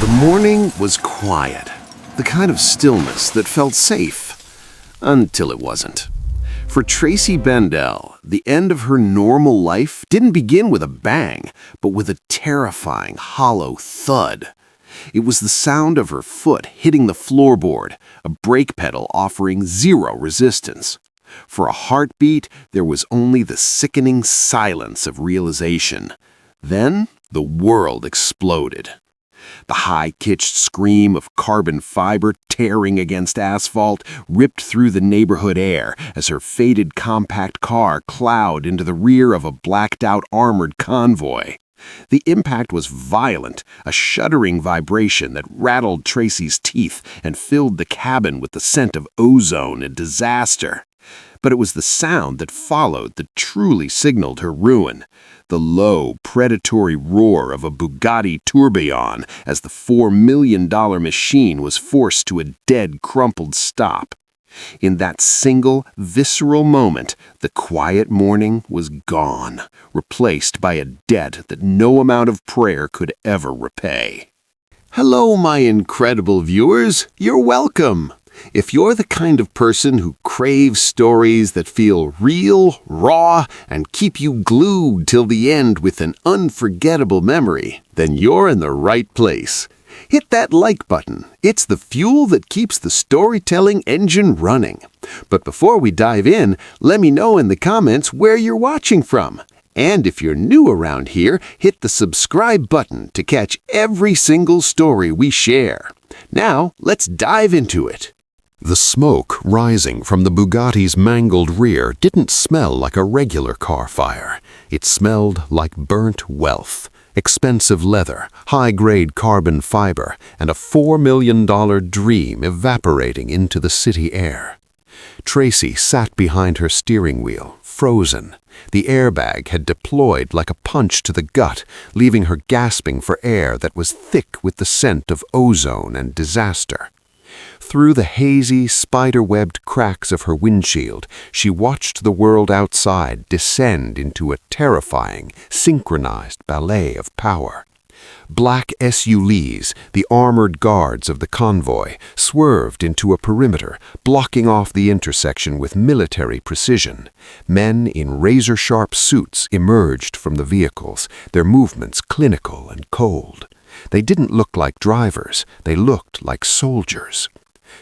The morning was quiet, the kind of stillness that felt safe, until it wasn't. For Tracy Bendel, the end of her normal life didn't begin with a bang, but with a terrifying, hollow thud. It was the sound of her foot hitting the floorboard, a brake pedal offering zero resistance. For a heartbeat, there was only the sickening silence of realization. Then, the world exploded. The high-pitched scream of carbon fiber tearing against asphalt ripped through the neighborhood air as her faded compact car plowed into the rear of a blacked-out armored convoy. The impact was violent, a shuddering vibration that rattled Tracy's teeth and filled the cabin with the scent of ozone and disaster. But it was the sound that followed that truly signaled her ruin. The low, predatory roar of a Bugatti tourbillon as the $4 million machine was forced to a dead, crumpled stop. In that single, visceral moment, the quiet morning was gone, replaced by a debt that no amount of prayer could ever repay. Hello, my incredible viewers. You're welcome. If you're the kind of person who craves stories that feel real, raw, and keep you glued till the end with an unforgettable memory, then you're in the right place. Hit that like button. It's the fuel that keeps the storytelling engine running. But before we dive in, let me know in the comments where you're watching from. And if you're new around here, hit the subscribe button to catch every single story we share. Now, let's dive into it. The smoke rising from the Bugatti's mangled rear didn't smell like a regular car fire. It smelled like burnt wealth, expensive leather, high-grade carbon fiber, and a $4 million dream evaporating into the city air. Tracy sat behind her steering wheel, frozen. The airbag had deployed like a punch to the gut, leaving her gasping for air that was thick with the scent of ozone and disaster. Through the hazy, spider-webbed cracks of her windshield, she watched the world outside descend into a terrifying, synchronized ballet of power. Black SUVs, the armored guards of the convoy, swerved into a perimeter, blocking off the intersection with military precision. Men in razor-sharp suits emerged from the vehicles, their movements clinical and cold. They didn't look like drivers, they looked like soldiers.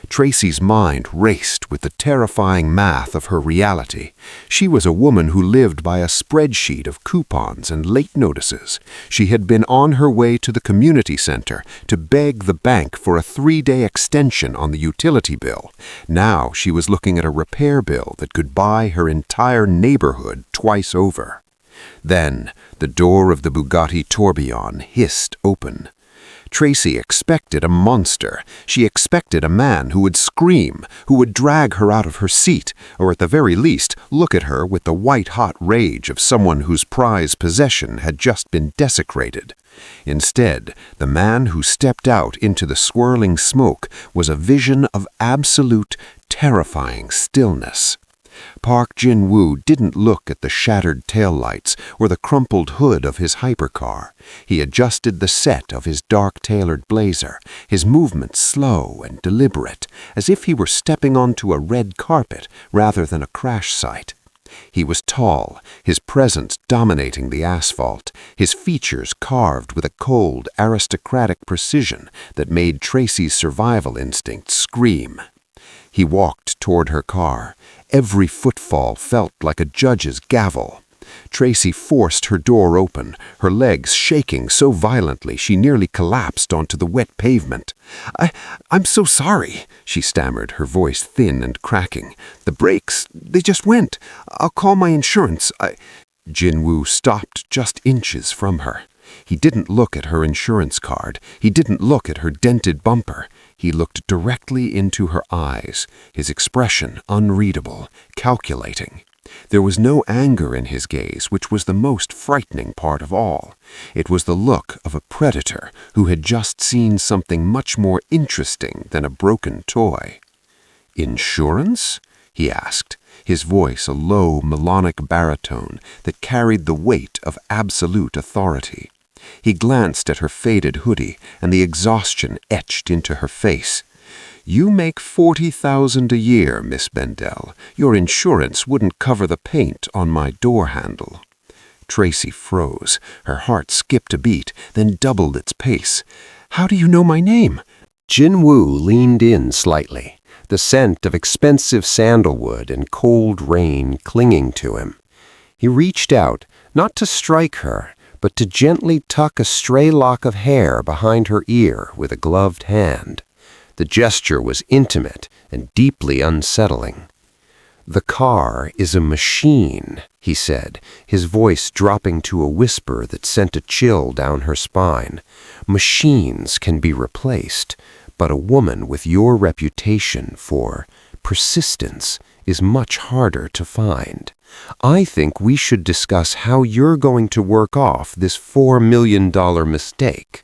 Tracy's mind raced with the terrifying math of her reality. She was a woman who lived by a spreadsheet of coupons and late notices. She had been on her way to the community center to beg the bank for a 3-day extension on the utility bill. Now she was looking at a repair bill that could buy her entire neighborhood twice over. Then the door of the Bugatti tourbillon hissed open. Tracy expected a monster. She expected a man who would scream, who would drag her out of her seat, or at the very least look at her with the white-hot rage of someone whose prized possession had just been desecrated. Instead, the man who stepped out into the swirling smoke was a vision of absolute, terrifying stillness. Park Jin-woo didn't look at the shattered taillights or the crumpled hood of his hypercar. He adjusted the set of his dark-tailored blazer, his movements slow and deliberate, as if he were stepping onto a red carpet rather than a crash site. He was tall, his presence dominating the asphalt, his features carved with a cold, aristocratic precision that made Tracy's survival instinct scream. He walked toward her car. Every footfall felt like a judge's gavel. Tracy forced her door open, her legs shaking so violently she nearly collapsed onto the wet pavement. I'm so sorry," she stammered, her voice thin and cracking. "The brakes, they just went. I'll call my insurance. Jin-woo stopped just inches from her. He didn't look at her insurance card. He didn't look at her dented bumper. He looked directly into her eyes, his expression unreadable, calculating. There was no anger in his gaze, which was the most frightening part of all. It was the look of a predator who had just seen something much more interesting than a broken toy. "Insurance?" he asked, his voice a low, melodic baritone that carried the weight of absolute authority. He glanced at her faded hoodie, and the exhaustion etched into her face. "You make $40,000 a year, Miss Bendel. Your insurance wouldn't cover the paint on my door handle." Tracy froze. Her heart skipped a beat, then doubled its pace. "How do you know my name?" Jin-Woo leaned in slightly, the scent of expensive sandalwood and cold rain clinging to him. He reached out, not to strike her, but to gently tuck a stray lock of hair behind her ear with a gloved hand. The gesture was intimate and deeply unsettling. "The car is a machine," he said, his voice dropping to a whisper that sent a chill down her spine. "Machines can be replaced, but a woman with your reputation for persistence is much harder to find. I think we should discuss how you're going to work off this $4 million mistake."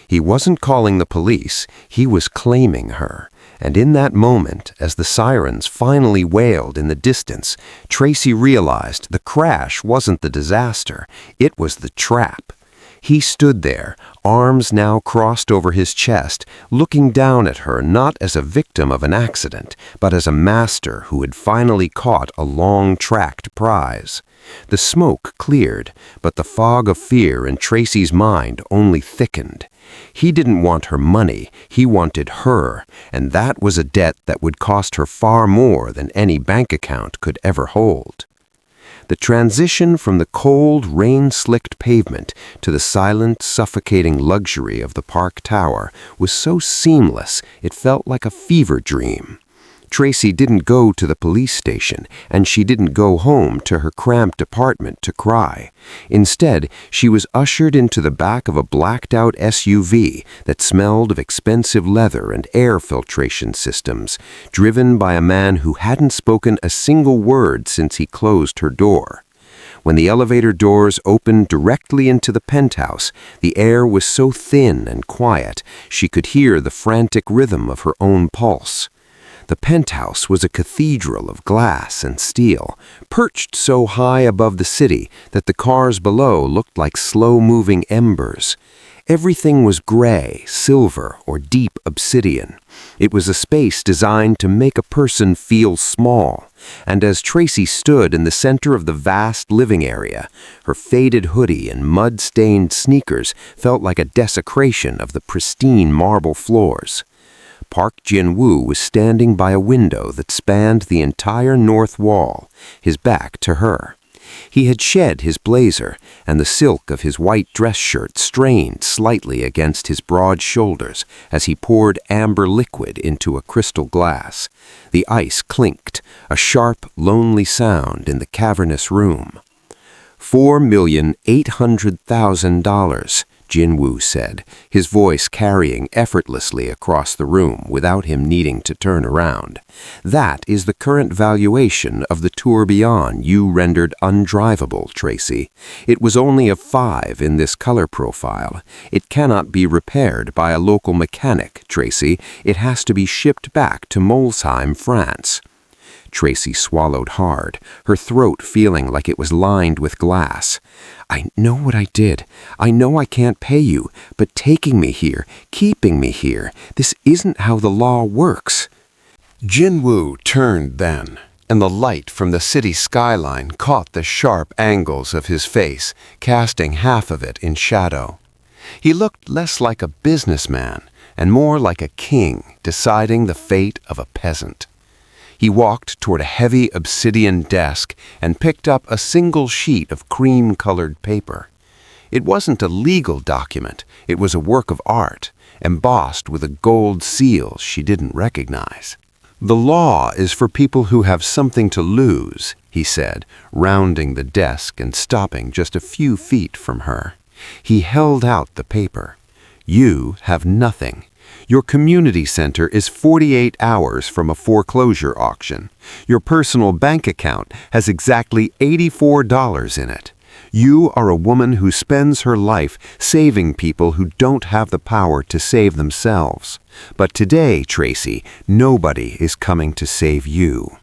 He wasn't calling the police, he was claiming her. And in that moment, as the sirens finally wailed in the distance, Tracy realized the crash wasn't the disaster, it was the trap. He stood there, arms now crossed over his chest, looking down at her not as a victim of an accident, but as a master who had finally caught a long-tracked prize. The smoke cleared, but the fog of fear in Tracy's mind only thickened. He didn't want her money, he wanted her, and that was a debt that would cost her far more than any bank account could ever hold. The transition from the cold, rain-slicked pavement to the silent, suffocating luxury of the Park Tower was so seamless it felt like a fever dream. Tracy didn't go to the police station, and she didn't go home to her cramped apartment to cry. Instead, she was ushered into the back of a blacked-out SUV that smelled of expensive leather and air filtration systems, driven by a man who hadn't spoken a single word since he closed her door. When the elevator doors opened directly into the penthouse, the air was so thin and quiet she could hear the frantic rhythm of her own pulse. The penthouse was a cathedral of glass and steel, perched so high above the city that the cars below looked like slow-moving embers. Everything was gray, silver, or deep obsidian. It was a space designed to make a person feel small, and as Tracy stood in the center of the vast living area, her faded hoodie and mud-stained sneakers felt like a desecration of the pristine marble floors. Park Jin-Woo was standing by a window that spanned the entire north wall, his back to her. He had shed his blazer, and the silk of his white dress shirt strained slightly against his broad shoulders as he poured amber liquid into a crystal glass. The ice clinked, a sharp, lonely sound in the cavernous room. $4,800,000, Jin-Woo said, his voice carrying effortlessly across the room without him needing to turn around. That is the current valuation of the tourbillon you rendered undrivable, Tracy. It was only a 5 in this color profile. It cannot be repaired by a local mechanic, Tracy. It has to be shipped back to Molsheim, France. Tracy swallowed hard, her throat feeling like it was lined with glass. "I know what I did. I know I can't pay you, but taking me here, keeping me here, this isn't how the law works." Jin-Woo turned then, and the light from the city skyline caught the sharp angles of his face, casting half of it in shadow. He looked less like a businessman and more like a king deciding the fate of a peasant. He walked toward a heavy obsidian desk and picked up a single sheet of cream-colored paper. It wasn't a legal document, it was a work of art, embossed with a gold seal she didn't recognize. "The law is for people who have something to lose," he said, rounding the desk and stopping just a few feet from her. He held out the paper. "You have nothing. Your community center is 48 hours from a foreclosure auction. Your personal bank account has exactly $84 in it. You are a woman who spends her life saving people who don't have the power to save themselves. But today, Tracy, nobody is coming to save you."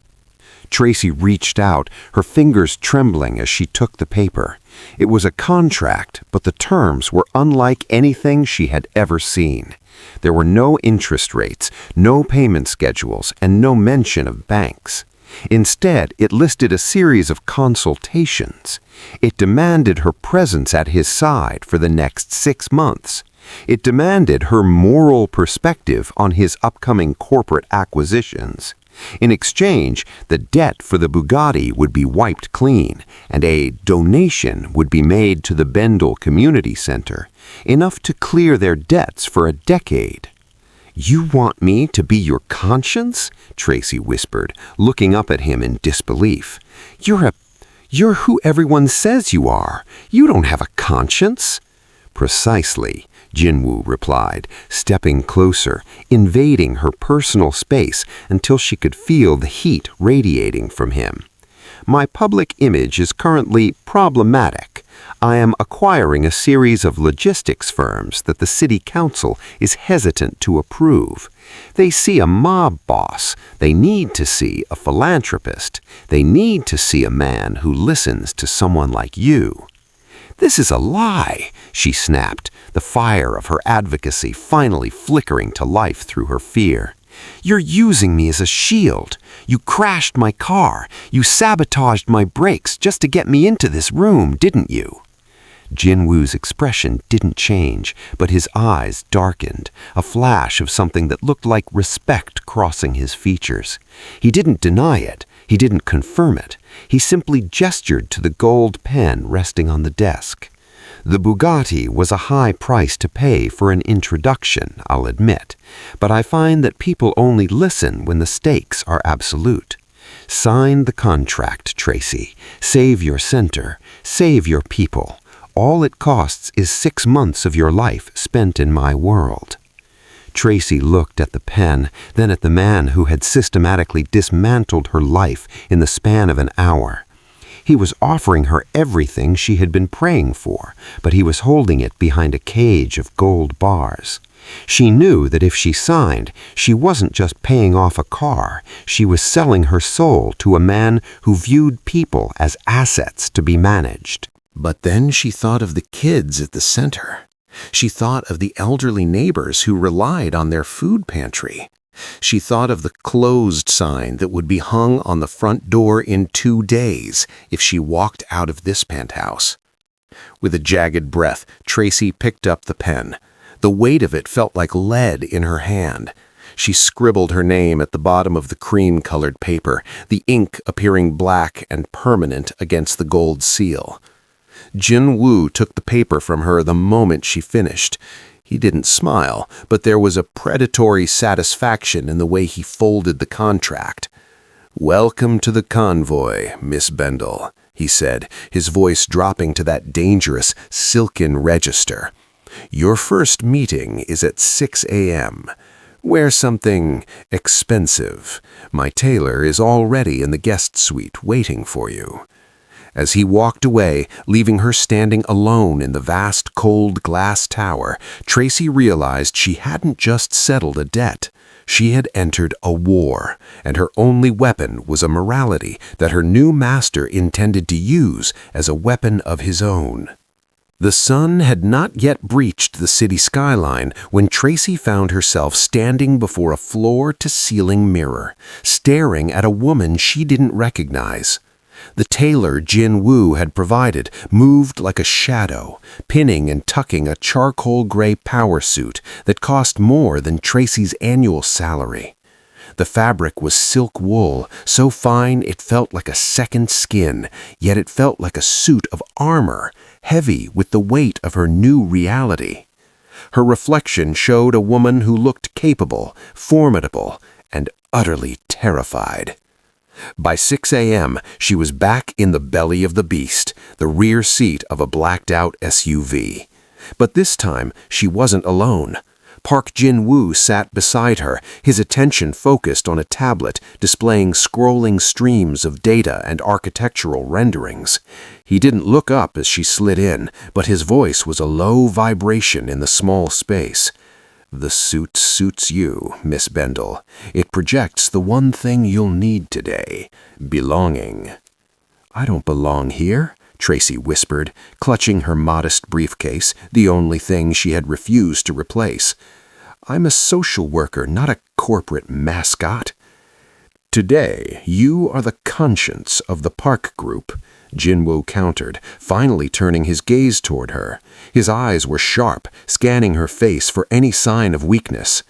Tracy reached out, her fingers trembling as she took the paper. It was a contract, but the terms were unlike anything she had ever seen. There were no interest rates, no payment schedules, and no mention of banks. Instead, it listed a series of consultations. It demanded her presence at his side for the next 6 months. It demanded her moral perspective on his upcoming corporate acquisitions. In exchange, the debt for the Bugatti would be wiped clean, and a donation would be made to the Bendel Community Center, enough to clear their debts for a decade. "You want me to be your conscience?" Tracy whispered, looking up at him in disbelief. You're who everyone says you are. You don't have a conscience." "Precisely," Jinwoo replied, stepping closer, invading her personal space until she could feel the heat radiating from him. "My public image is currently problematic. I am acquiring a series of logistics firms that the city council is hesitant to approve. They see a mob boss. They need to see a philanthropist. They need to see a man who listens to someone like you." "This is a lie," she snapped, the fire of her advocacy finally flickering to life through her fear. "You're using me as a shield. You crashed my car. You sabotaged my brakes just to get me into this room, didn't you?" Jinwoo's expression didn't change, but his eyes darkened, a flash of something that looked like respect crossing his features. He didn't deny it. He didn't confirm it. He simply gestured to the gold pen resting on the desk. "The Bugatti was a high price to pay for an introduction, I'll admit, but I find that people only listen when the stakes are absolute. Sign the contract, Tracy. Save your center. Save your people. All it costs is 6 months of your life spent in my world." Tracy looked at the pen, then at the man who had systematically dismantled her life in the span of an hour. He was offering her everything she had been praying for, but he was holding it behind a cage of gold bars. She knew that if she signed, she wasn't just paying off a car, she was selling her soul to a man who viewed people as assets to be managed. But then she thought of the kids at the center. She thought of the elderly neighbors who relied on their food pantry. She thought of the closed sign that would be hung on the front door in 2 days if she walked out of this penthouse. With a jagged breath, Tracy picked up the pen. The weight of it felt like lead in her hand. She scribbled her name at the bottom of the cream-colored paper, the ink appearing black and permanent against the gold seal. Jinwoo took the paper from her the moment she finished. He didn't smile, but there was a predatory satisfaction in the way he folded the contract. "Welcome to the Convoy, Miss Bendel," he said, his voice dropping to that dangerous, silken register. "Your first meeting is at 6 a.m. Wear something expensive. My tailor is already in the guest suite waiting for you." As he walked away, leaving her standing alone in the vast cold glass tower, Tracy realized she hadn't just settled a debt. She had entered a war, and her only weapon was a morality that her new master intended to use as a weapon of his own. The sun had not yet breached the city skyline when Tracy found herself standing before a floor-to-ceiling mirror, staring at a woman she didn't recognize. The tailor Jinwoo had provided moved like a shadow, pinning and tucking a charcoal gray power suit that cost more than Tracy's annual salary. The fabric was silk wool, so fine it felt like a second skin, yet it felt like a suit of armor, heavy with the weight of her new reality. Her reflection showed a woman who looked capable, formidable, and utterly terrified. By 6 a.m., she was back in the belly of the beast, the rear seat of a blacked-out SUV. But this time, she wasn't alone. Park Jin-woo sat beside her, his attention focused on a tablet displaying scrolling streams of data and architectural renderings. He didn't look up as she slid in, but his voice was a low vibration in the small space. "The suit suits you, Miss Bendel. It projects the one thing you'll need today, belonging." "I don't belong here," Tracy whispered, clutching her modest briefcase, the only thing she had refused to replace. "I'm a social worker, not a corporate mascot." "Today, you are the conscience of the Park Group," Jinwoo countered, finally turning his gaze toward her. His eyes were sharp, scanning her face for any sign of weakness.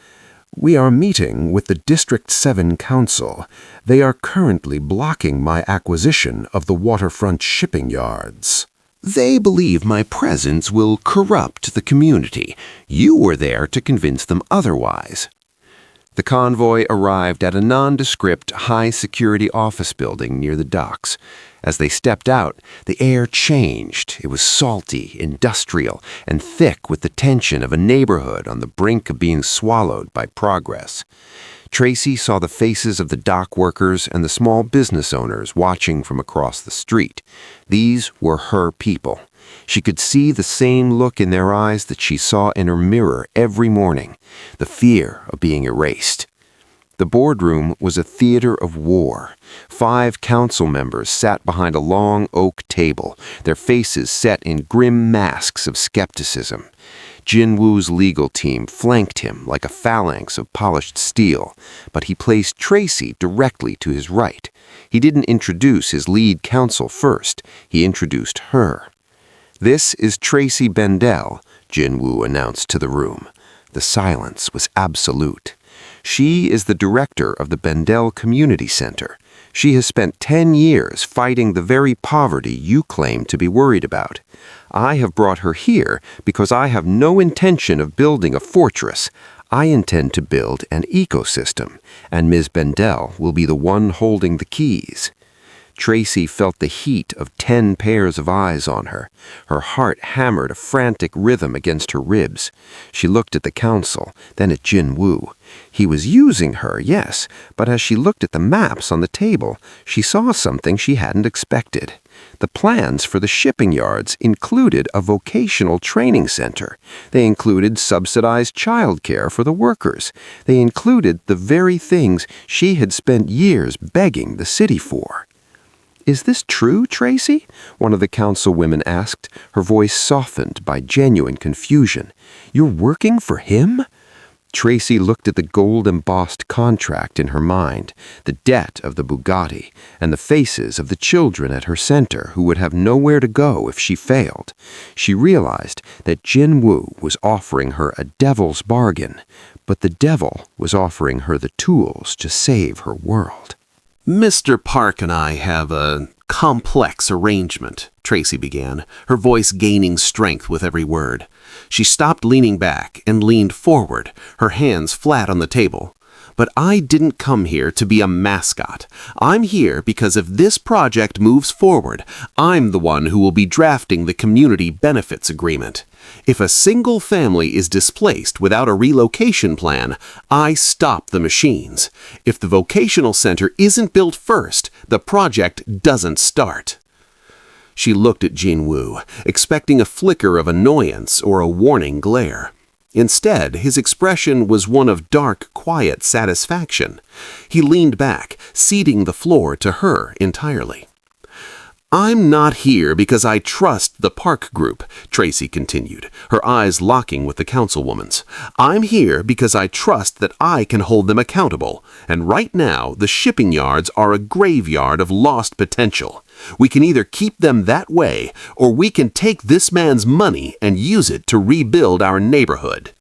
"We are meeting with the District 7 Council. They are currently blocking my acquisition of the waterfront shipping yards." They believe my presence will corrupt the community. You were there to convince them otherwise. The convoy arrived at a nondescript, high-security office building near the docks. As they stepped out, the air changed. It was salty, industrial, and thick with the tension of a neighborhood on the brink of being swallowed by progress. Tracy saw the faces of the dock workers and the small business owners watching from across the street. These were her people. She could see the same look in their eyes that she saw in her mirror every morning, the fear of being erased. The boardroom was a theater of war. 5 council members sat behind a long oak table, their faces set in grim masks of skepticism. Jinwoo's legal team flanked him like a phalanx of polished steel, but he placed Tracy directly to his right. He didn't introduce his lead counsel first. He introduced her. "This is Tracy Bendel," Jinwoo announced to the room. The silence was absolute. "She is the director of the Bendel Community Center. She has spent 10 years fighting the very poverty you claim to be worried about. I have brought her here because I have no intention of building a fortress. I intend to build an ecosystem, and Ms. Bendel will be the one holding the keys." Tracy felt the heat of 10 pairs of eyes on her. Her heart hammered a frantic rhythm against her ribs. She looked at the council, then at Jinwoo. He was using her, yes, but as she looked at the maps on the table, she saw something she hadn't expected. The plans for the shipping yards included a vocational training center. They included subsidized childcare for the workers. They included the very things she had spent years begging the city for. "Is this true, Tracy?" one of the councilwomen asked, her voice softened by genuine confusion. "You're working for him?" Tracy looked at the gold-embossed contract in her mind, the debt of the Bugatti, and the faces of the children at her center who would have nowhere to go if she failed. She realized that Jinwoo was offering her a devil's bargain, but the devil was offering her the tools to save her world. "Mr. Park and I have a complex arrangement," Tracy began, her voice gaining strength with every word. She stopped leaning back and leaned forward, her hands flat on the table. "But I didn't come here to be a mascot. I'm here because if this project moves forward, I'm the one who will be drafting the community benefits agreement. If a single family is displaced without a relocation plan, I stop the machines. If the vocational center isn't built first, the project doesn't start." She looked at Jinwoo, expecting a flicker of annoyance or a warning glare. Instead, his expression was one of dark, quiet satisfaction. He leaned back, ceding the floor to her entirely. "I'm not here because I trust the Park Group," Tracy continued, her eyes locking with the councilwoman's. "I'm here because I trust that I can hold them accountable, and right now the shipping yards are a graveyard of lost potential. We can either keep them that way, or we can take this man's money and use it to rebuild our neighborhood."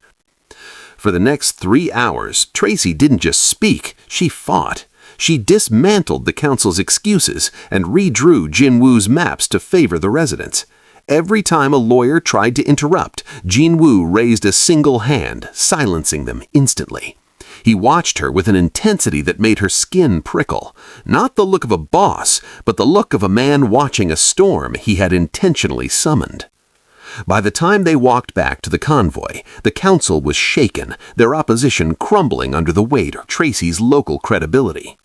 For the next 3 hours, Tracy didn't just speak, she fought. She dismantled the council's excuses and redrew Jinwoo's maps to favor the residents. Every time a lawyer tried to interrupt, Jinwoo raised a single hand, silencing them instantly. He watched her with an intensity that made her skin prickle. Not the look of a boss, but the look of a man watching a storm he had intentionally summoned. By the time they walked back to the convoy, the council was shaken, their opposition crumbling under the weight of Tracy's local credibility.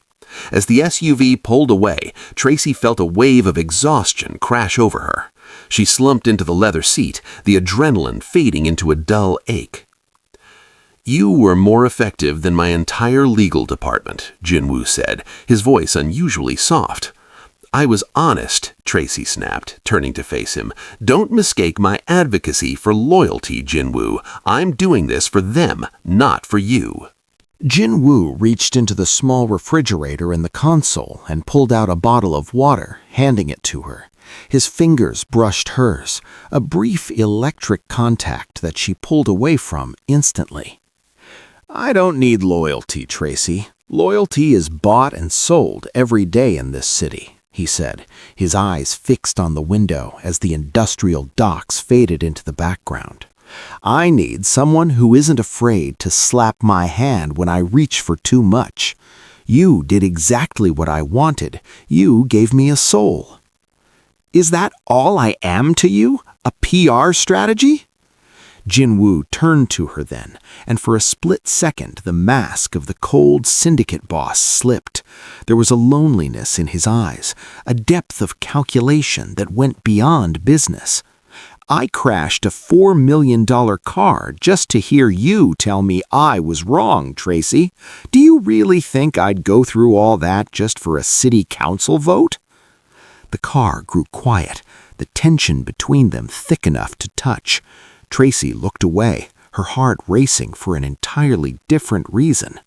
As the SUV pulled away, Tracy felt a wave of exhaustion crash over her. She slumped into the leather seat, the adrenaline fading into a dull ache. You were more effective than my entire legal department, Jinwoo said, his voice unusually soft. I was honest, Tracy snapped, turning to face him. Don't mistake my advocacy for loyalty, Jinwoo. I'm doing this for them, not for you. Jinwoo reached into the small refrigerator in the console and pulled out a bottle of water, handing it to her. His fingers brushed hers, a brief electric contact that she pulled away from instantly. I don't need loyalty, Tracy. Loyalty is bought and sold every day in this city, he said, his eyes fixed on the window as the industrial docks faded into the background. I need someone who isn't afraid to slap my hand when I reach for too much. You did exactly what I wanted. You gave me a soul. Is that all I am to you? A PR strategy? Jinwoo turned to her then, and for a split second the mask of the cold syndicate boss slipped. There was a loneliness in his eyes, a depth of calculation that went beyond business. I crashed a $4 million car just to hear you tell me I was wrong, Tracy. Do you really think I'd go through all that just for a city council vote? The car grew quiet, the tension between them thick enough to touch. Tracy looked away, her heart racing for an entirely different reason.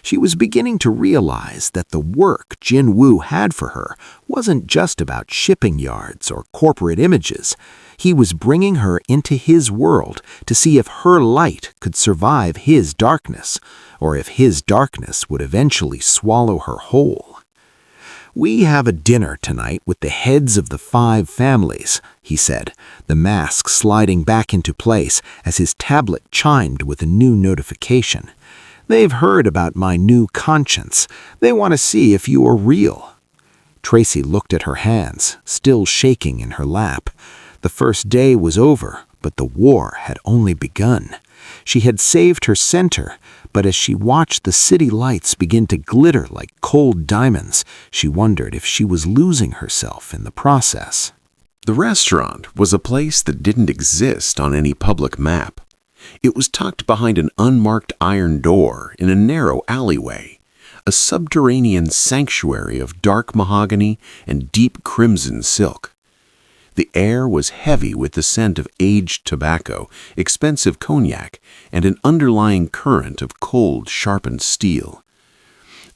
She was beginning to realize that the work Jinwoo had for her wasn't just about shipping yards or corporate images. He was bringing her into his world to see if her light could survive his darkness, or if his darkness would eventually swallow her whole. We have a dinner tonight with the heads of the 5 families, he said, the mask sliding back into place as his tablet chimed with a new notification. They've heard about my new conscience. They want to see if you are real. Tracy looked at her hands, still shaking in her lap. The first day was over, but the war had only begun. She had saved her center, but as she watched the city lights begin to glitter like cold diamonds, she wondered if she was losing herself in the process. The restaurant was a place that didn't exist on any public map. It was tucked behind an unmarked iron door in a narrow alleyway, a subterranean sanctuary of dark mahogany and deep crimson silk. The air was heavy with the scent of aged tobacco, expensive cognac, and an underlying current of cold, sharpened steel.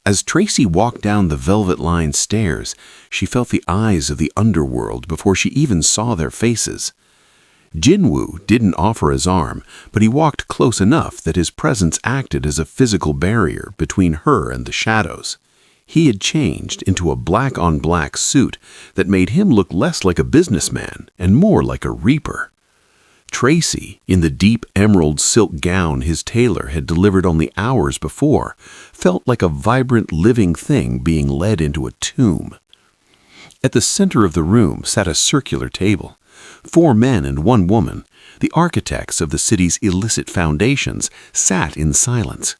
As Tracy walked down the velvet-lined stairs, she felt the eyes of the underworld before she even saw their faces. Jinwoo didn't offer his arm, but he walked close enough that his presence acted as a physical barrier between her and the shadows. He had changed into a black-on-black suit that made him look less like a businessman and more like a reaper. Tracy, in the deep emerald silk gown his tailor had delivered only hours before, felt like a vibrant living thing being led into a tomb. At the center of the room sat a circular table. 4 men and 1 woman, the architects of the city's illicit foundations, sat in silence.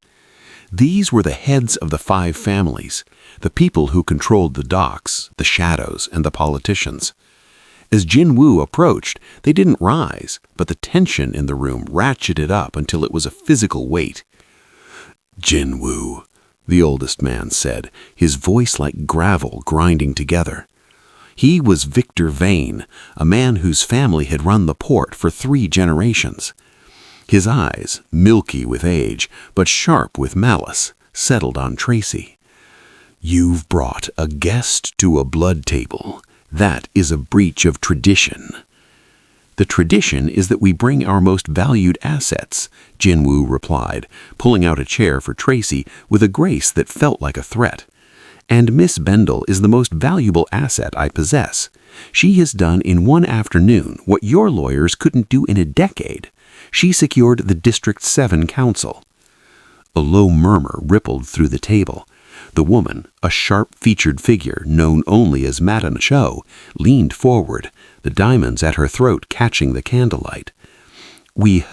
These were the heads of the 5 families, the people who controlled the docks, the shadows, and the politicians. As Jinwoo approached, they didn't rise, but the tension in the room ratcheted up until it was a physical weight. Jinwoo, the oldest man said, his voice like gravel grinding together. He was Victor Vane, a man whose family had run the port for 3 generations. His eyes, milky with age, but sharp with malice, settled on Tracy. You've brought a guest to a blood table. That is a breach of tradition. The tradition is that we bring our most valued assets, Jinwoo replied, pulling out a chair for Tracy with a grace that felt like a threat. And Miss Bendel is the most valuable asset I possess. She has done in 1 afternoon what your lawyers couldn't do in a decade. She secured the District 7 Council. A low murmur rippled through the table. The woman, a sharp-featured figure known only as Madame Cho, leaned forward, the diamonds at her throat catching the candlelight. We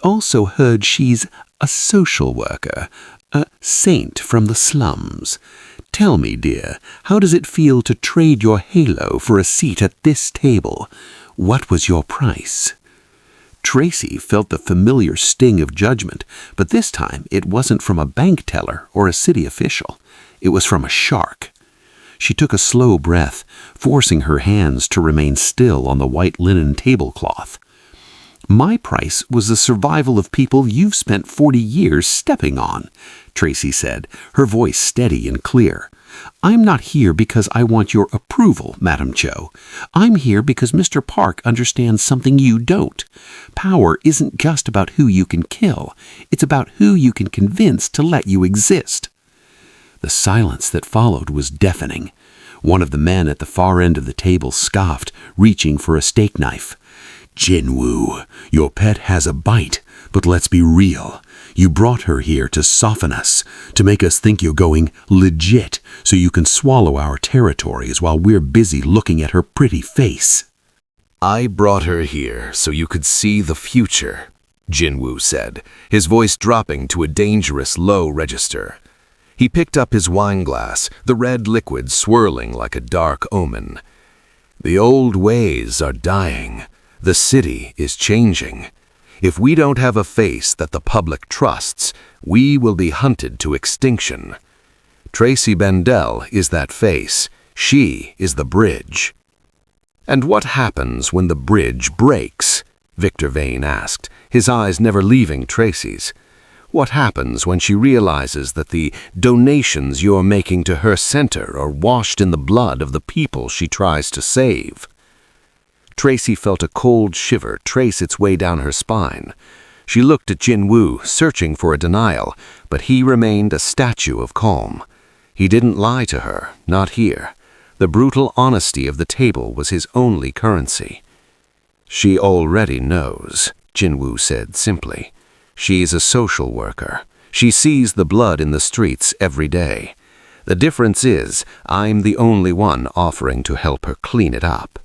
also heard she's a social worker, a saint from the slums. Tell me, dear, how does it feel to trade your halo for a seat at this table? What was your price? Tracy felt the familiar sting of judgment, but this time it wasn't from a bank teller or a city official. It was from a shark. She took a slow breath, forcing her hands to remain still on the white linen tablecloth. "My price was the survival of people you've spent 40 years stepping on," Tracy said, her voice steady and clear. "I'm not here because I want your approval, Madam Cho. I'm here because Mr. Park understands something you don't. Power isn't just about who you can kill. It's about who you can convince to let you exist." The silence that followed was deafening. One of the men at the far end of the table scoffed, reaching for a steak knife. "Jinwoo, your pet has a bite, but let's be real. You brought her here to soften us, to make us think you're going legit so you can swallow our territories while we're busy looking at her pretty face." "I brought her here so you could see the future," Jinwoo said, his voice dropping to a dangerous low register. He picked up his wineglass, the red liquid swirling like a dark omen. "The old ways are dying. The city is changing. If we don't have a face that the public trusts, we will be hunted to extinction. Tracy Bendel is that face. She is the bridge." "And what happens when the bridge breaks?" Victor Vane asked, his eyes never leaving Tracy's. "What happens when she realizes that the donations you're making to her center are washed in the blood of the people she tries to save?" Tracy felt a cold shiver trace its way down her spine. She looked at Jinwoo, searching for a denial, but he remained a statue of calm. He didn't lie to her, not here. The brutal honesty of the table was his only currency. "She already knows," Jinwoo said simply. "She's a social worker. She sees the blood in the streets every day. The difference is, I'm the only one offering to help her clean it up."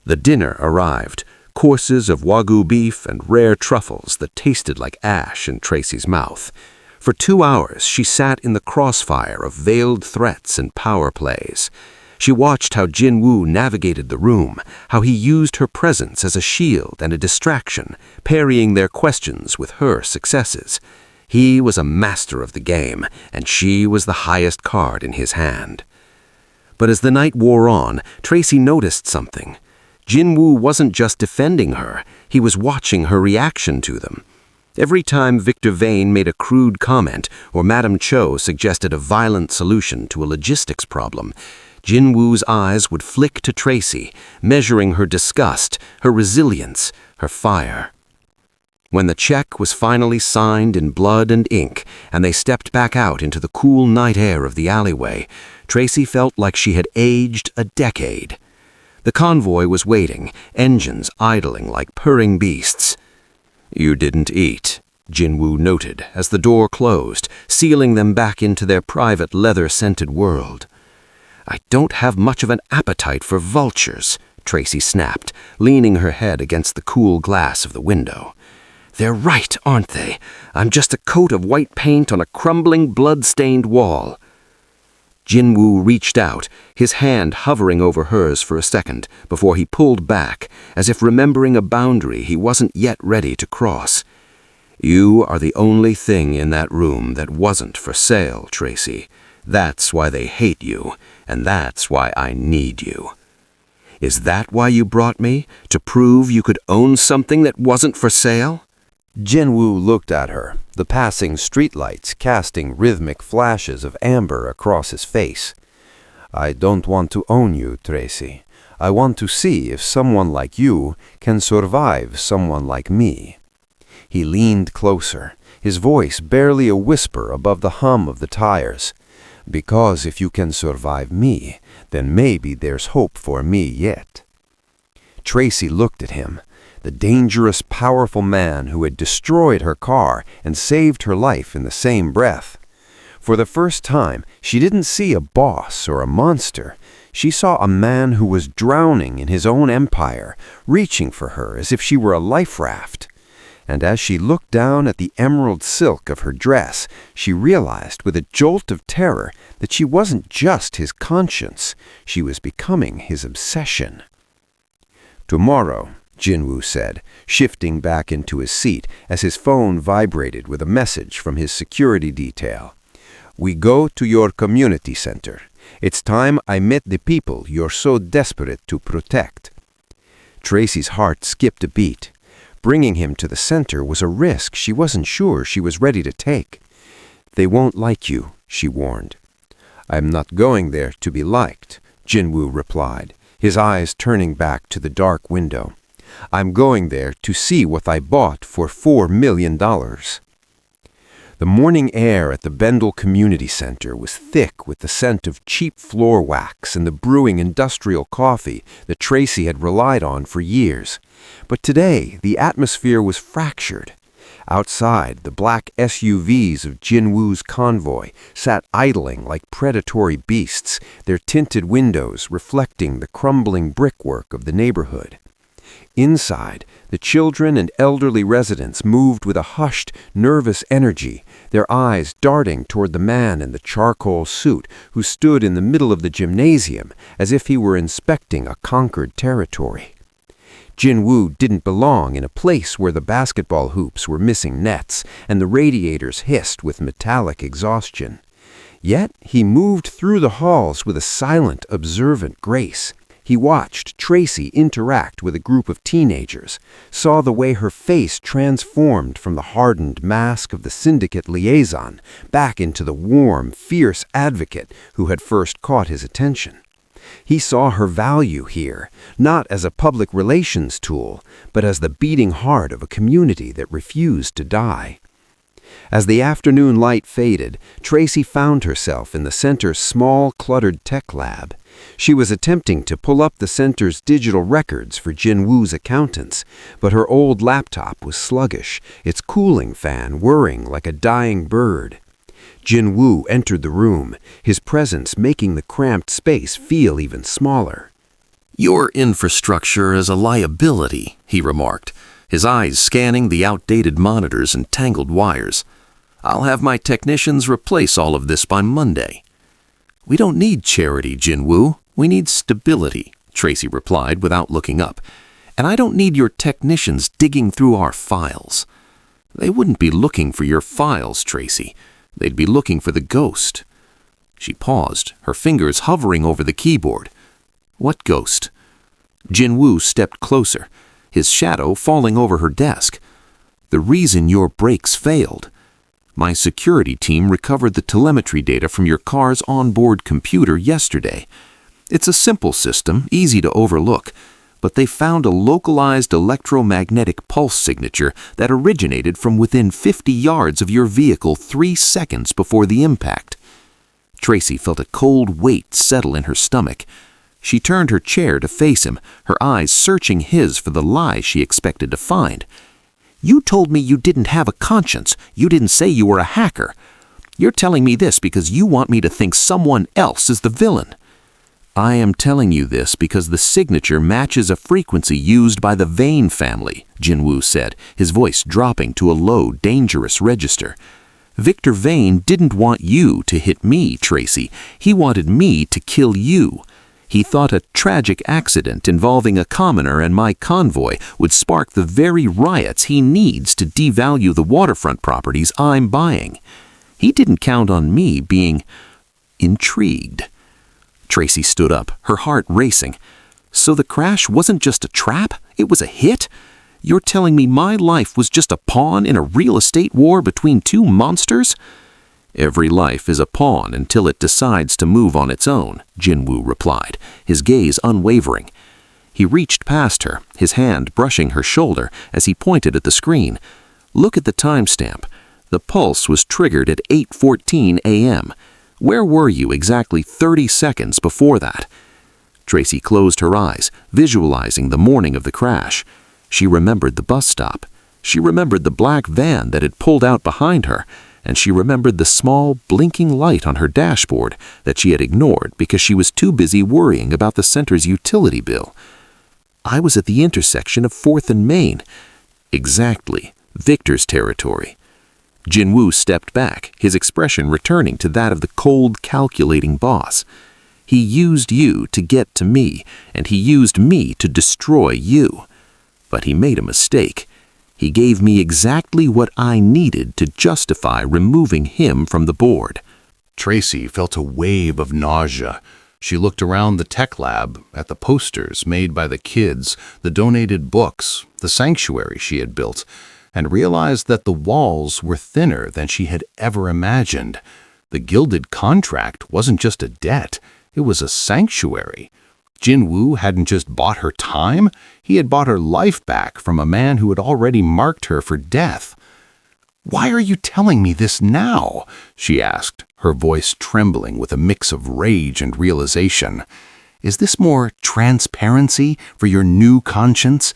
The dinner arrived, courses of Wagyu beef and rare truffles that tasted like ash in Tracy's mouth. For 2 hours, she sat in the crossfire of veiled threats and power plays. She watched how Jinwoo navigated the room, how he used her presence as a shield and a distraction, parrying their questions with her successes. He was a master of the game, and she was the highest card in his hand. But as the night wore on, Tracy noticed something. Jinwoo wasn't just defending her, he was watching her reaction to them. Every time Victor Vane made a crude comment or Madame Cho suggested a violent solution to a logistics problem, Jinwoo's eyes would flick to Tracy, measuring her disgust, her resilience, her fire. When the check was finally signed in blood and ink, and they stepped back out into the cool night air of the alleyway, Tracy felt like she had aged a decade. The convoy was waiting, engines idling like purring beasts. "You didn't eat," Jinwoo noted as the door closed, sealing them back into their private leather-scented world. "I don't have much of an appetite for vultures," Tracy snapped, leaning her head against the cool glass of the window. "They're right, aren't they? I'm just a coat of white paint on a crumbling, blood-stained wall." Jinwoo reached out, his hand hovering over hers for a second before he pulled back, as if remembering a boundary he wasn't yet ready to cross. "You are the only thing in that room that wasn't for sale, Tracy. That's why they hate you, and that's why I need you." "Is that why you brought me? To prove you could own something that wasn't for sale?" Jinwoo looked at her, the passing streetlights casting rhythmic flashes of amber across his face. "I don't want to own you, Tracy. I want to see if someone like you can survive someone like me." He leaned closer, his voice barely a whisper above the hum of the tires. "Because if you can survive me, then maybe there's hope for me yet." Tracy looked at him, the dangerous, powerful man who had destroyed her car and saved her life in the same breath. For the first time, she didn't see a boss or a monster. She saw a man who was drowning in his own empire, reaching for her as if she were a life raft. And as she looked down at the emerald silk of her dress, she realized with a jolt of terror that she wasn't just his conscience, she was becoming his obsession. Tomorrow, Jinwoo said, shifting back into his seat as his phone vibrated with a message from his security detail. "We go to your community center. It's time I met the people you're so desperate to protect." Tracy's heart skipped a beat. Bringing him to the center was a risk she wasn't sure she was ready to take. "They won't like you," she warned. "I'm not going there to be liked," Jinwoo replied, his eyes turning back to the dark window. "I'm going there to see what I bought for $4 million. The morning air at the Bendel Community Center was thick with the scent of cheap floor wax and the brewing industrial coffee that Tracy had relied on for years. But today, the atmosphere was fractured. Outside, the black SUVs of Jinwoo's Convoy sat idling like predatory beasts, their tinted windows reflecting the crumbling brickwork of the neighborhood. Inside, the children and elderly residents moved with a hushed, nervous energy, their eyes darting toward the man in the charcoal suit who stood in the middle of the gymnasium as if he were inspecting a conquered territory. Jinwoo didn't belong in a place where the basketball hoops were missing nets and the radiators hissed with metallic exhaustion. Yet he moved through the halls with a silent, observant grace. He watched Tracy interact with a group of teenagers, saw the way her face transformed from the hardened mask of the syndicate liaison back into the warm, fierce advocate who had first caught his attention. He saw her value here, not as a public relations tool, but as the beating heart of a community that refused to die. As the afternoon light faded, Tracy found herself in the center's small, cluttered tech lab. She was attempting to pull up the center's digital records for Jinwoo's accountants, but her old laptop was sluggish, its cooling fan whirring like a dying bird. Jinwoo entered the room, his presence making the cramped space feel even smaller. "Your infrastructure is a liability," he remarked, his eyes scanning the outdated monitors and tangled wires. "I'll have my technicians replace all of this by Monday." "We don't need charity, Jinwoo. We need stability," Tracy replied without looking up. "And I don't need your technicians digging through our files." "They wouldn't be looking for your files, Tracy. They'd be looking for the ghost." She paused, her fingers hovering over the keyboard. "What ghost?" Jinwoo stepped closer, his shadow falling over her desk. "The reason your brakes failed. My security team recovered the telemetry data from your car's onboard computer yesterday. It's a simple system, easy to overlook, but they found a localized electromagnetic pulse signature that originated from within 50 yards of your vehicle 3 seconds before the impact." Tracy felt a cold weight settle in her stomach. She turned her chair to face him, her eyes searching his for the lie she expected to find. "You told me you didn't have a conscience. You didn't say you were a hacker. You're telling me this because you want me to think someone else is the villain." "I am telling you this because the signature matches a frequency used by the Vane family," Jinwoo said, his voice dropping to a low, dangerous register. "Victor Vane didn't want you to hit me, Tracy. He wanted me to kill you. He thought a tragic accident involving a commoner and my convoy would spark the very riots he needs to devalue the waterfront properties I'm buying. He didn't count on me being intrigued." Tracy stood up, her heart racing. "So the crash wasn't just a trap? It was a hit? You're telling me my life was just a pawn in a real estate war between two monsters?" "Every life is a pawn until it decides to move on its own," Jinwoo replied, his gaze unwavering. He reached past her, his hand brushing her shoulder as he pointed at the screen. "Look at the timestamp. The pulse was triggered at 8:14 a.m. Where were you exactly 30 seconds before that?" Tracy closed her eyes, visualizing the morning of the crash. She remembered the bus stop. She remembered the black van that had pulled out behind her, and she remembered the small, blinking light on her dashboard that she had ignored because she was too busy worrying about the center's utility bill. "I was at the intersection of 4th and Main." "Exactly. Victor's territory." Jinwoo stepped back, his expression returning to that of the cold, calculating boss. "He used you to get to me, and he used me to destroy you." But he made a mistake. He gave me exactly what I needed to justify removing him from the board. Tracy felt a wave of nausea. She looked around the tech lab, at the posters made by the kids, the donated books, the sanctuary she had built, and realized that the walls were thinner than she had ever imagined. The gilded contract wasn't just a debt, it was a sanctuary. Jin-Woo hadn't just bought her time, he had bought her life back from a man who had already marked her for death. "Why are you telling me this now?" she asked, her voice trembling with a mix of rage and realization. "Is this more transparency for your new conscience?"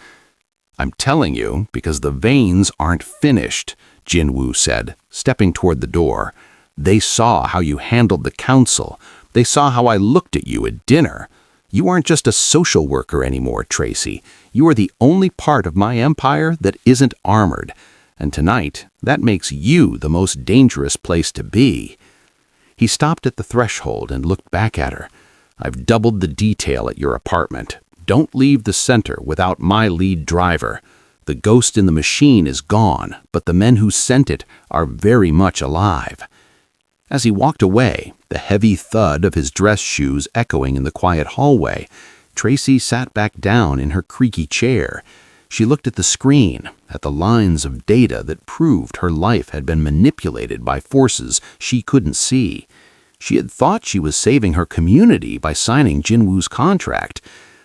"I'm telling you because the veins aren't finished," Jin-Woo said, stepping toward the door. "They saw how you handled the council. They saw how I looked at you at dinner. You aren't just a social worker anymore, Tracy. You are the only part of my empire that isn't armored. And tonight, that makes you the most dangerous place to be." He stopped at the threshold and looked back at her. "I've doubled the detail at your apartment. Don't leave the center without my lead driver. The ghost in the machine is gone, but the men who sent it are very much alive." As he walked away, the heavy thud of his dress shoes echoing in the quiet hallway, Tracy sat back down in her creaky chair. She looked at the screen, at the lines of data that proved her life had been manipulated by forces she couldn't see. She had thought she was saving her community by signing Jin-Woo's contract,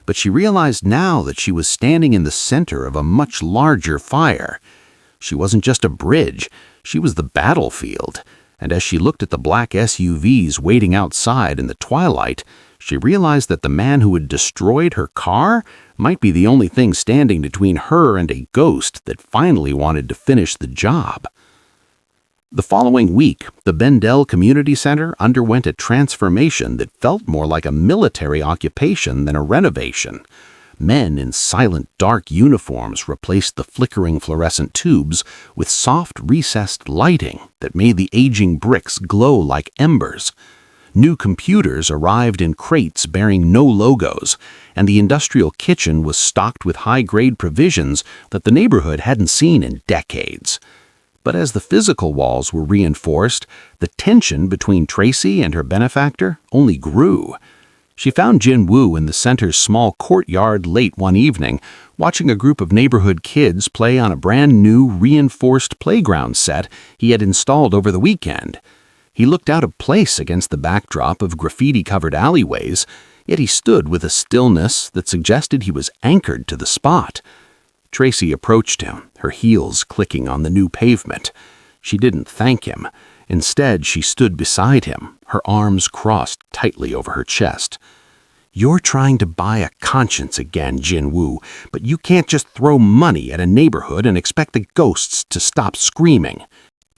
but she realized now that she was standing in the center of a much larger fire. She wasn't just a bridge, she was the battlefield. And as she looked at the black SUVs waiting outside in the twilight, she realized that the man who had destroyed her car might be the only thing standing between her and a ghost that finally wanted to finish the job. The following week, the Bendel Community Center underwent a transformation that felt more like a military occupation than a renovation. Men in silent, dark uniforms replaced the flickering fluorescent tubes with soft, recessed lighting that made the aging bricks glow like embers. New computers arrived in crates bearing no logos, and the industrial kitchen was stocked with high-grade provisions that the neighborhood hadn't seen in decades. But as the physical walls were reinforced, the tension between Tracy and her benefactor only grew. She found Jin-Woo in the center's small courtyard late one evening, watching a group of neighborhood kids play on a brand-new reinforced playground set he had installed over the weekend. He looked out of place against the backdrop of graffiti-covered alleyways, yet he stood with a stillness that suggested he was anchored to the spot. Tracy approached him, her heels clicking on the new pavement. She didn't thank him. Instead, she stood beside him, her arms crossed tightly over her chest. "You're trying to buy a conscience again, Jin-Woo, but you can't just throw money at a neighborhood and expect the ghosts to stop screaming."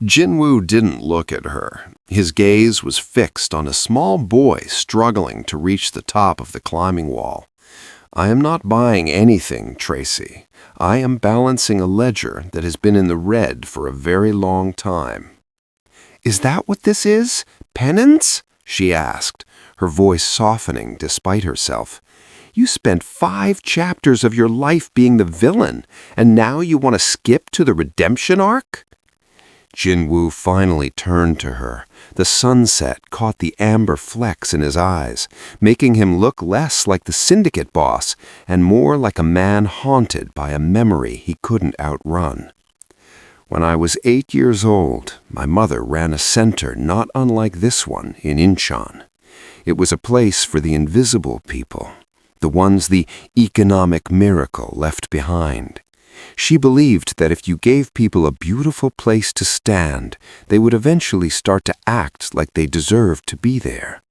Jin-Woo didn't look at her. His gaze was fixed on a small boy struggling to reach the top of the climbing wall. "I am not buying anything, Tracy. I am balancing a ledger that has been in the red for a very long time." "Is that what this is? Penance?" she asked, her voice softening despite herself. "You spent 5 chapters of your life being the villain, and now you want to skip to the redemption arc?" Jin-Woo finally turned to her. The sunset caught the amber flecks in his eyes, making him look less like the syndicate boss and more like a man haunted by a memory he couldn't outrun. "When I was 8 years old, my mother ran a center not unlike this one in Incheon. It was a place for the invisible people, the ones the economic miracle left behind. She believed that if you gave people a beautiful place to stand, they would eventually start to act like they deserved to be there."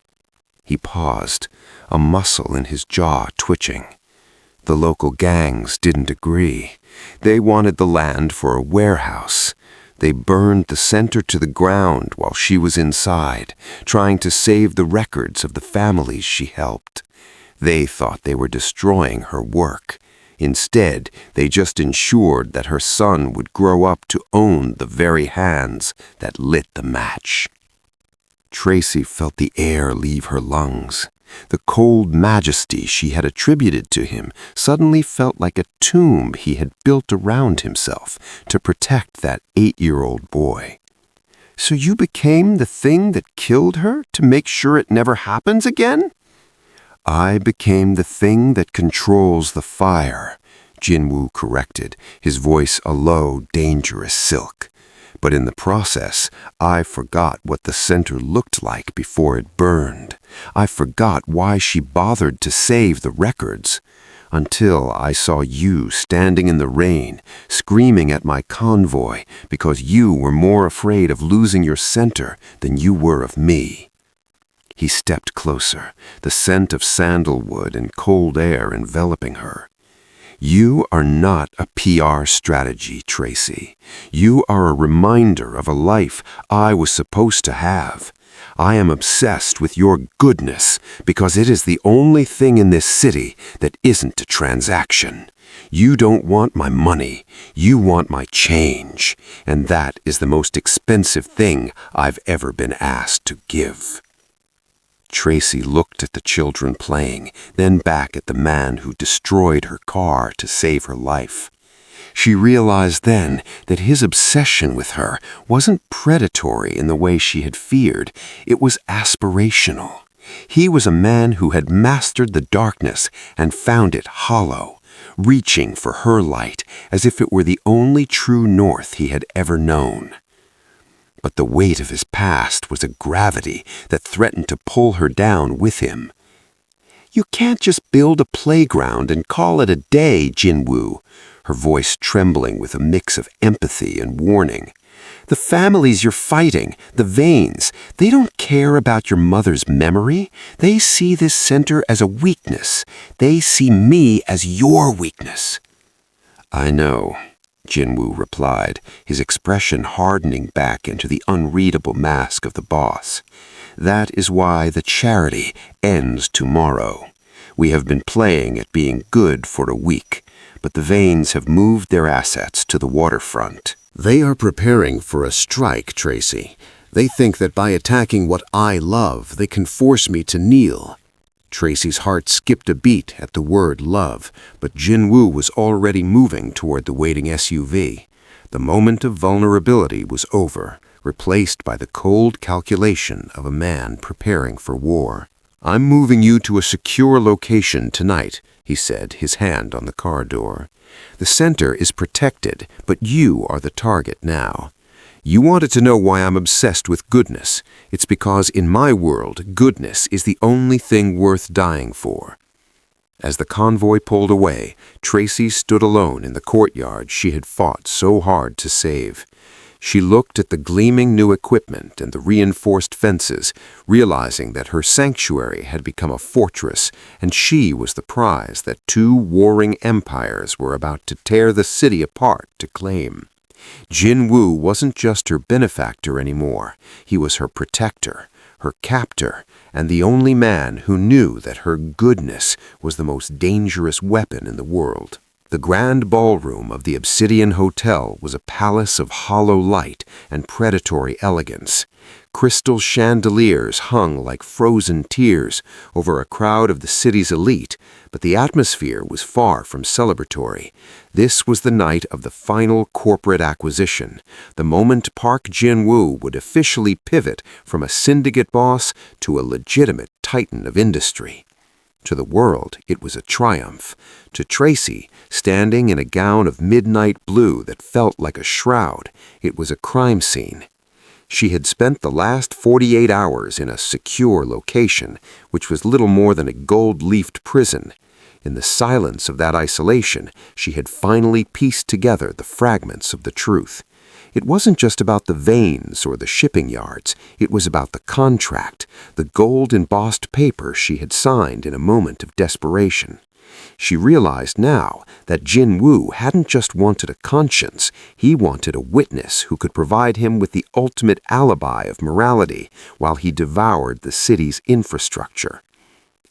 He paused, a muscle in his jaw twitching. The local gangs didn't agree. They wanted the land for a warehouse. They burned the center to the ground while she was inside, trying to save the records of the families she helped. They thought they were destroying her work. Instead, they just ensured that her son would grow up to own the very hands that lit the match. Tracy felt the air leave her lungs. The cold majesty she had attributed to him suddenly felt like a tomb he had built around himself to protect that 8-year-old boy. "So you became the thing that killed her to make sure it never happens again?" "I became the thing that controls the fire," Jinwoo corrected, his voice a low, dangerous silk. "But in the process, I forgot what the center looked like before it burned. I forgot why she bothered to save the records. Until I saw you standing in the rain, screaming at my convoy because you were more afraid of losing your center than you were of me." He stepped closer, the scent of sandalwood and cold air enveloping her. "You are not a PR strategy, Tracy. You are a reminder of a life I was supposed to have. I am obsessed with your goodness because it is the only thing in this city that isn't a transaction. You don't want my money, you want my change, and that is the most expensive thing I've ever been asked to give." Tracy looked at the children playing, then back at the man who destroyed her car to save her life. She realized then that his obsession with her wasn't predatory in the way she had feared. It was aspirational. He was a man who had mastered the darkness and found it hollow, reaching for her light as if it were the only true north he had ever known. But the weight of his past was a gravity that threatened to pull her down with him. "You can't just build a playground and call it a day, Jinwoo," her voice trembling with a mix of empathy and warning. "The families you're fighting, the Vanes, they don't care about your mother's memory. They see this center as a weakness. They see me as your weakness." "I know," Jinwoo replied, his expression hardening back into the unreadable mask of the boss. "That is why the charity ends tomorrow. We have been playing at being good for a week, but the Vanes have moved their assets to the waterfront." They are preparing for a strike, Tracy. They think that by attacking what I love, they can force me to kneel. Tracy's heart skipped a beat at the word love, but Jinwoo was already moving toward the waiting SUV. The moment of vulnerability was over, replaced by the cold calculation of a man preparing for war. "I'm moving you to a secure location tonight," he said, his hand on the car door. "The center is protected, but you are the target now. You wanted to know why I'm obsessed with goodness. It's because in my world, goodness is the only thing worth dying for." As the convoy pulled away, Tracy stood alone in the courtyard she had fought so hard to save. She looked at the gleaming new equipment and the reinforced fences, realizing that her sanctuary had become a fortress, and she was the prize that two warring empires were about to tear the city apart to claim. Jinwoo wasn't just her benefactor anymore. He was her protector, her captor, and the only man who knew that her goodness was the most dangerous weapon in the world. The grand ballroom of the Obsidian Hotel was a palace of hollow light and predatory elegance. Crystal chandeliers hung like frozen tears over a crowd of the city's elite, but the atmosphere was far from celebratory. This was the night of the final corporate acquisition, the moment Park Jin-woo would officially pivot from a syndicate boss to a legitimate titan of industry. To the world, it was a triumph. To Tracy, standing in a gown of midnight blue that felt like a shroud, it was a crime scene. She had spent the last 48 hours in a secure location, which was little more than a gold-leafed prison. In the silence of that isolation, she had finally pieced together the fragments of the truth. It wasn't just about the veins or the shipping yards. It was about the contract, the gold-embossed paper she had signed in a moment of desperation. She realized now that Jin-woo hadn't just wanted a conscience, he wanted a witness who could provide him with the ultimate alibi of morality while he devoured the city's infrastructure.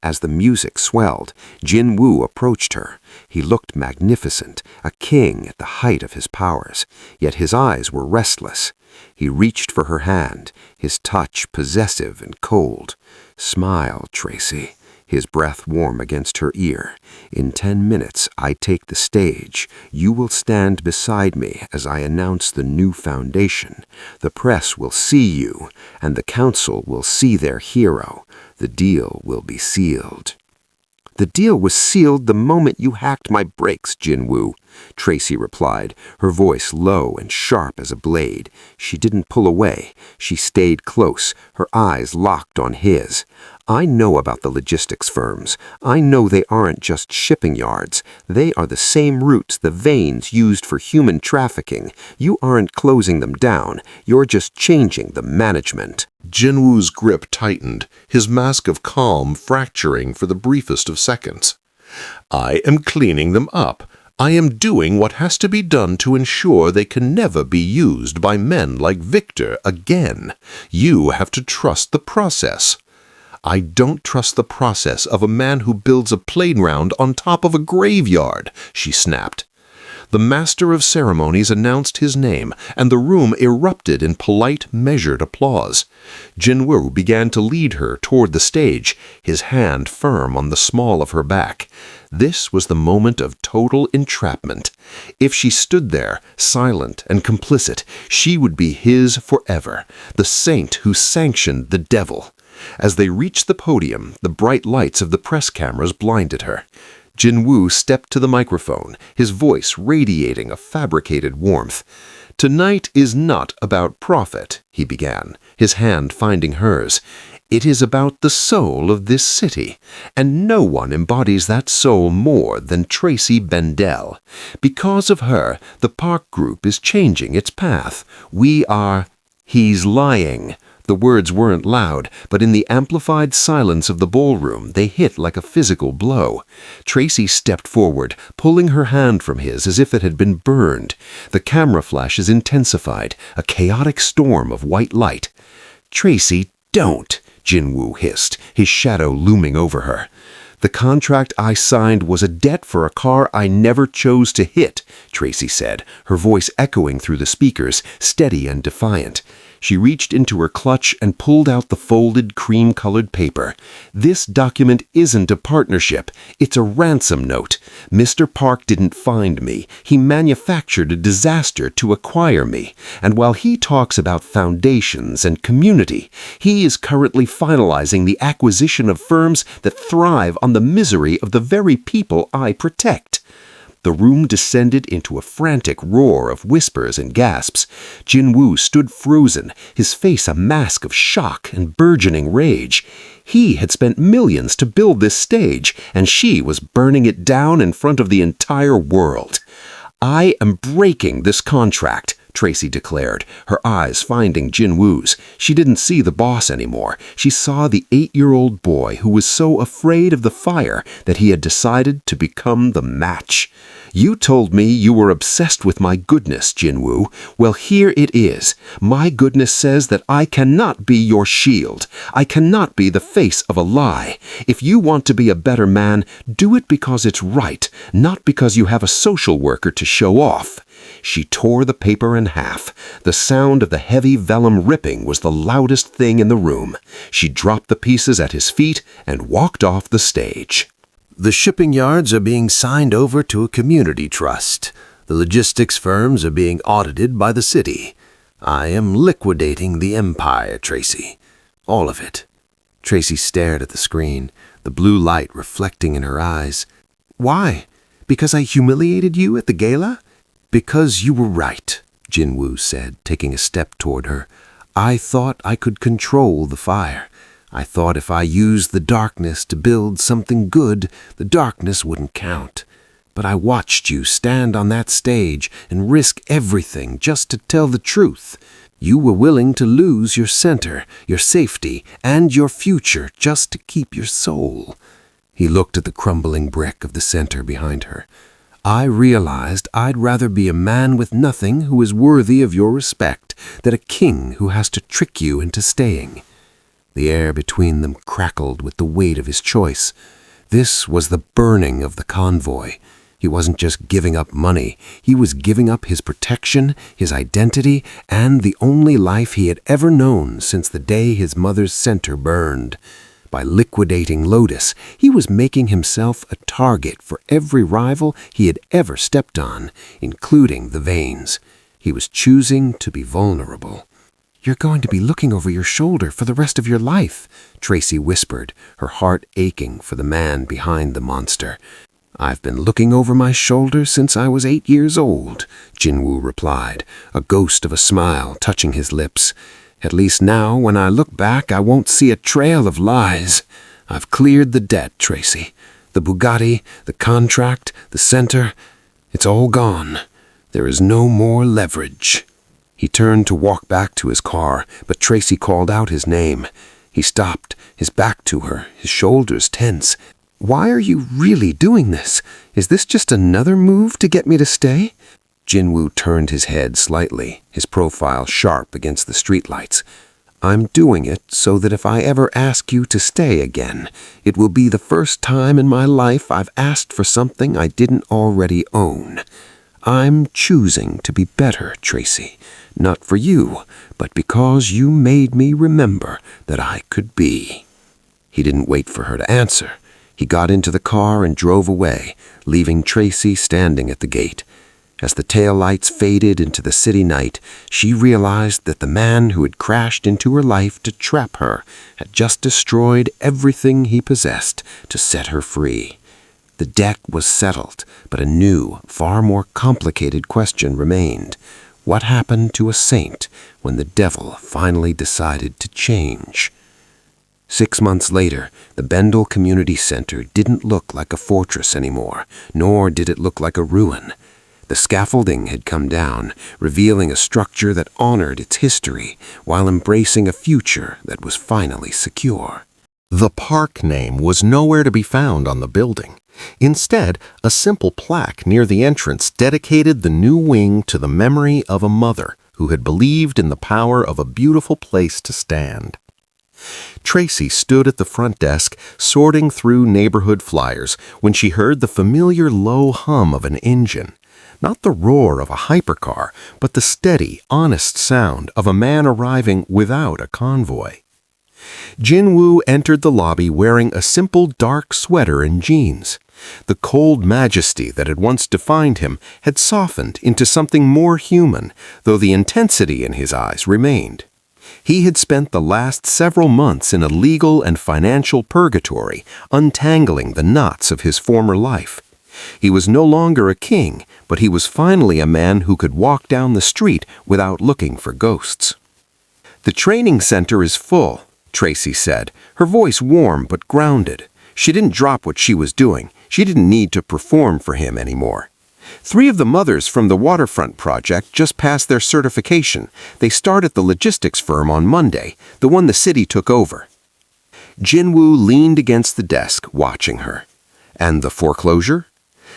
As the music swelled, Jin-woo approached her. He looked magnificent, a king at the height of his powers, yet his eyes were restless. He reached for her hand, his touch possessive and cold. "Smile, Tracy," his breath warm against her ear. "In 10 minutes, I take the stage. You will stand beside me as I announce the new foundation. The press will see you, and the council will see their hero. The deal will be sealed." "The deal was sealed the moment you hacked my brakes, Jinwoo," Tracy replied, her voice low and sharp as a blade. She didn't pull away. She stayed close, her eyes locked on his. "I know about the logistics firms. I know they aren't just shipping yards. They are the same routes, the veins used for human trafficking. You aren't closing them down. You're just changing the management." Jinwoo's grip tightened, his mask of calm fracturing for the briefest of seconds. "I am cleaning them up. I am doing what has to be done to ensure they can never be used by men like Victor again. You have to trust the process." "I don't trust the process of a man who builds a playground on top of a graveyard," she snapped. The master of ceremonies announced his name, and the room erupted in polite, measured applause. Jinwoo began to lead her toward the stage, his hand firm on the small of her back. This was the moment of total entrapment. If she stood there, silent and complicit, she would be his forever, the saint who sanctioned the devil. As they reached the podium, the bright lights of the press cameras blinded her. Jinwoo stepped to the microphone, his voice radiating a fabricated warmth. "Tonight is not about profit," he began, his hand finding hers. "It is about the soul of this city, and no one embodies that soul more than Tracy Bendel. Because of her, the Park Group is changing its path. We are—" "He's lying." The words weren't loud, but in the amplified silence of the ballroom, they hit like a physical blow. Tracy stepped forward, pulling her hand from his as if it had been burned. The camera flashes intensified, a chaotic storm of white light. "Tracy, don't!" Jinwoo hissed, his shadow looming over her. "The contract I signed was a debt for a car I never chose to hit," Tracy said, her voice echoing through the speakers, steady and defiant. She reached into her clutch and pulled out the folded cream-colored paper. "This document isn't a partnership. It's a ransom note. Mr. Park didn't find me. He manufactured a disaster to acquire me. And while he talks about foundations and community, he is currently finalizing the acquisition of firms that thrive on the misery of the very people I protect." The room descended into a frantic roar of whispers and gasps. Jinwoo stood frozen, his face a mask of shock and burgeoning rage. He had spent millions to build this stage, and she was burning it down in front of the entire world. "I am breaking this contract," Tracy declared, her eyes finding Jinwoo's. She didn't see the boss anymore. She saw the 8-year-old boy who was so afraid of the fire that he had decided to become the match. "You told me you were obsessed with my goodness, Jinwoo. Well, here it is. My goodness says that I cannot be your shield. I cannot be the face of a lie. If you want to be a better man, do it because it's right, not because you have a social worker to show off." She tore the paper in half. The sound of the heavy vellum ripping was the loudest thing in the room. She dropped the pieces at his feet and walked off the stage. The shipping yards are being signed over to a community trust. The logistics firms are being audited by the city. I am liquidating the empire, Tracy. All of it. Tracy stared at the screen, the blue light reflecting in her eyes. "Why? Because I humiliated you at the gala?" "Because you were right," Jinwoo said, taking a step toward her. "I thought I could control the fire. I thought if I used the darkness to build something good, the darkness wouldn't count. But I watched you stand on that stage and risk everything just to tell the truth. You were willing to lose your center, your safety, and your future just to keep your soul." He looked at the crumbling brick of the center behind her. "I realized I'd rather be a man with nothing who is worthy of your respect than a king who has to trick you into staying." The air between them crackled with the weight of his choice. This was the burning of the convoy. He wasn't just giving up money. He was giving up his protection, his identity, and the only life he had ever known since the day his mother's center burned. By liquidating Lotus, he was making himself a target for every rival he had ever stepped on, including the veins. He was choosing to be vulnerable. "You're going to be looking over your shoulder for the rest of your life," Tracy whispered, her heart aching for the man behind the monster. "I've been looking over my shoulder since I was 8 years old," Jinwoo replied, a ghost of a smile touching his lips. "At least now, when I look back, I won't see a trail of lies. I've cleared the debt, Tracy. The Bugatti, the contract, the center, it's all gone. There is no more leverage." He turned to walk back to his car, but Tracy called out his name. He stopped, his back to her, his shoulders tense. "Why are you really doing this? Is this just another move to get me to stay?" Jinwoo turned his head slightly, his profile sharp against the streetlights. "I'm doing it so that if I ever ask you to stay again, it will be the first time in my life I've asked for something I didn't already own. I'm choosing to be better, Tracy. Not for you, but because you made me remember that I could be." He didn't wait for her to answer. He got into the car and drove away, leaving Tracy standing at the gate. As the taillights faded into the city night, she realized that the man who had crashed into her life to trap her had just destroyed everything he possessed to set her free. The debt was settled, but a new, far more complicated question remained. What happened to a saint when the devil finally decided to change? 6 months later, the Bendel Community Center didn't look like a fortress anymore, nor did it look like a ruin. The scaffolding had come down, revealing a structure that honored its history while embracing a future that was finally secure. The park name was nowhere to be found on the building. Instead, a simple plaque near the entrance dedicated the new wing to the memory of a mother who had believed in the power of a beautiful place to stand. Tracy stood at the front desk, sorting through neighborhood flyers, when she heard the familiar low hum of an engine. Not the roar of a hypercar, but the steady, honest sound of a man arriving without a convoy. Jinwoo entered the lobby wearing a simple dark sweater and jeans. The cold majesty that had once defined him had softened into something more human, though the intensity in his eyes remained. He had spent the last several months in a legal and financial purgatory, untangling the knots of his former life. He was no longer a king, but he was finally a man who could walk down the street without looking for ghosts. "The training center is full," Tracy said, her voice warm but grounded. She didn't drop what she was doing. She didn't need to perform for him anymore. 3 of the mothers from the waterfront project just passed their certification. They start at the logistics firm on Monday, the one the city took over. Jinwoo leaned against the desk, watching her. "And the foreclosure?"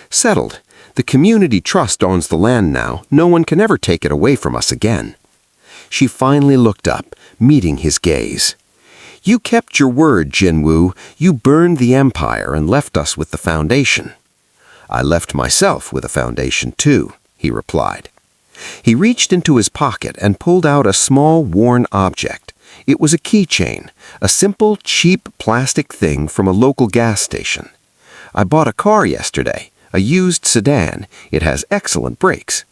"Settled. The community trust owns the land now. No one can ever take it away from us again." She finally looked up, meeting his gaze. "You kept your word, Jinwoo. You burned the empire and left us with the foundation." "I left myself with a foundation, too," he replied. He reached into his pocket and pulled out a small, worn object. It was a keychain, a simple, cheap plastic thing from a local gas station. "I bought a car yesterday, a used sedan. It has excellent brakes."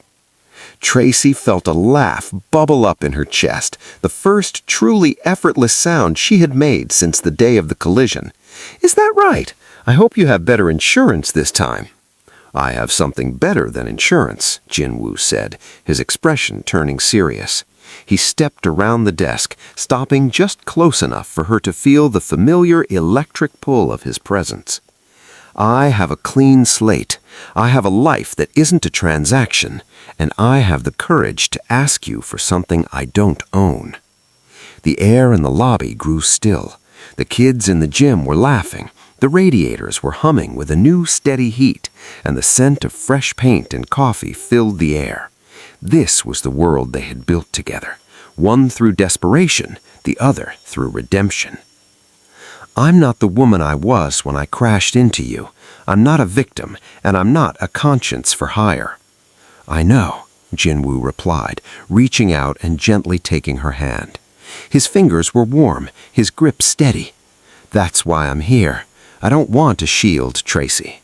Tracy felt a laugh bubble up in her chest, the first truly effortless sound she had made since the day of the collision. "Is that right? I hope you have better insurance this time." "I have something better than insurance," Jinwoo said, his expression turning serious. He stepped around the desk, stopping just close enough for her to feel the familiar electric pull of his presence. "I have a clean slate. I have a life that isn't a transaction, and I have the courage to ask you for something I don't own." The air in the lobby grew still. The kids in the gym were laughing. The radiators were humming with a new steady heat, and the scent of fresh paint and coffee filled the air. This was the world they had built together, one through desperation, the other through redemption. "I'm not the woman I was when I crashed into you. I'm not a victim, and I'm not a conscience for hire." "I know," Jinwoo replied, reaching out and gently taking her hand. His fingers were warm, his grip steady. That's why I'm here. I don't want to shield Tracy.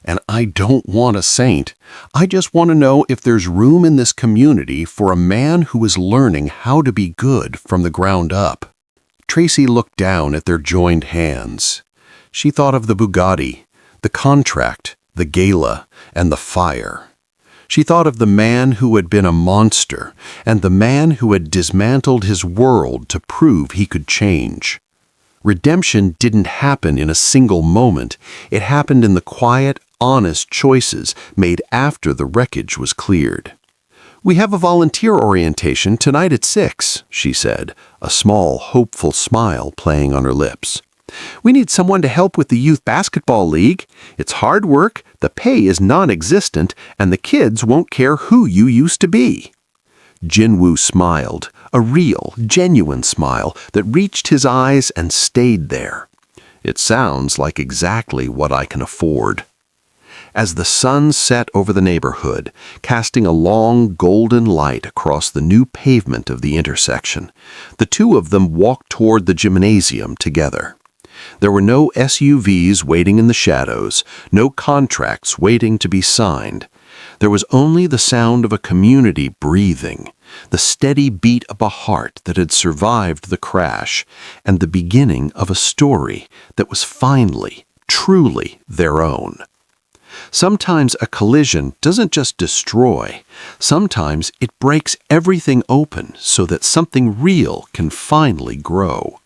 And I don't want a saint. I just want to know if there's room in this community for a man who is learning how to be good from the ground up. Tracy looked down at their joined hands. She thought of the Bugatti, the contract, the gala, and the fire. She thought of the man who had been a monster and the man who had dismantled his world to prove he could change. Redemption didn't happen in a single moment. It happened in the quiet, honest choices made after the wreckage was cleared. "We have a volunteer orientation tonight at 6, she said, a small, hopeful smile playing on her lips. "We need someone to help with the youth basketball league. It's hard work, the pay is non-existent, and the kids won't care who you used to be." Jinwoo smiled, a real, genuine smile that reached his eyes and stayed there. "It sounds like exactly what I can afford." As the sun set over the neighborhood, casting a long golden light across the new pavement of the intersection, the two of them walked toward the gymnasium together. There were no SUVs waiting in the shadows, no contracts waiting to be signed. There was only the sound of a community breathing, the steady beat of a heart that had survived the crash, and the beginning of a story that was finally, truly their own. Sometimes a collision doesn't just destroy. Sometimes it breaks everything open so that something real can finally grow.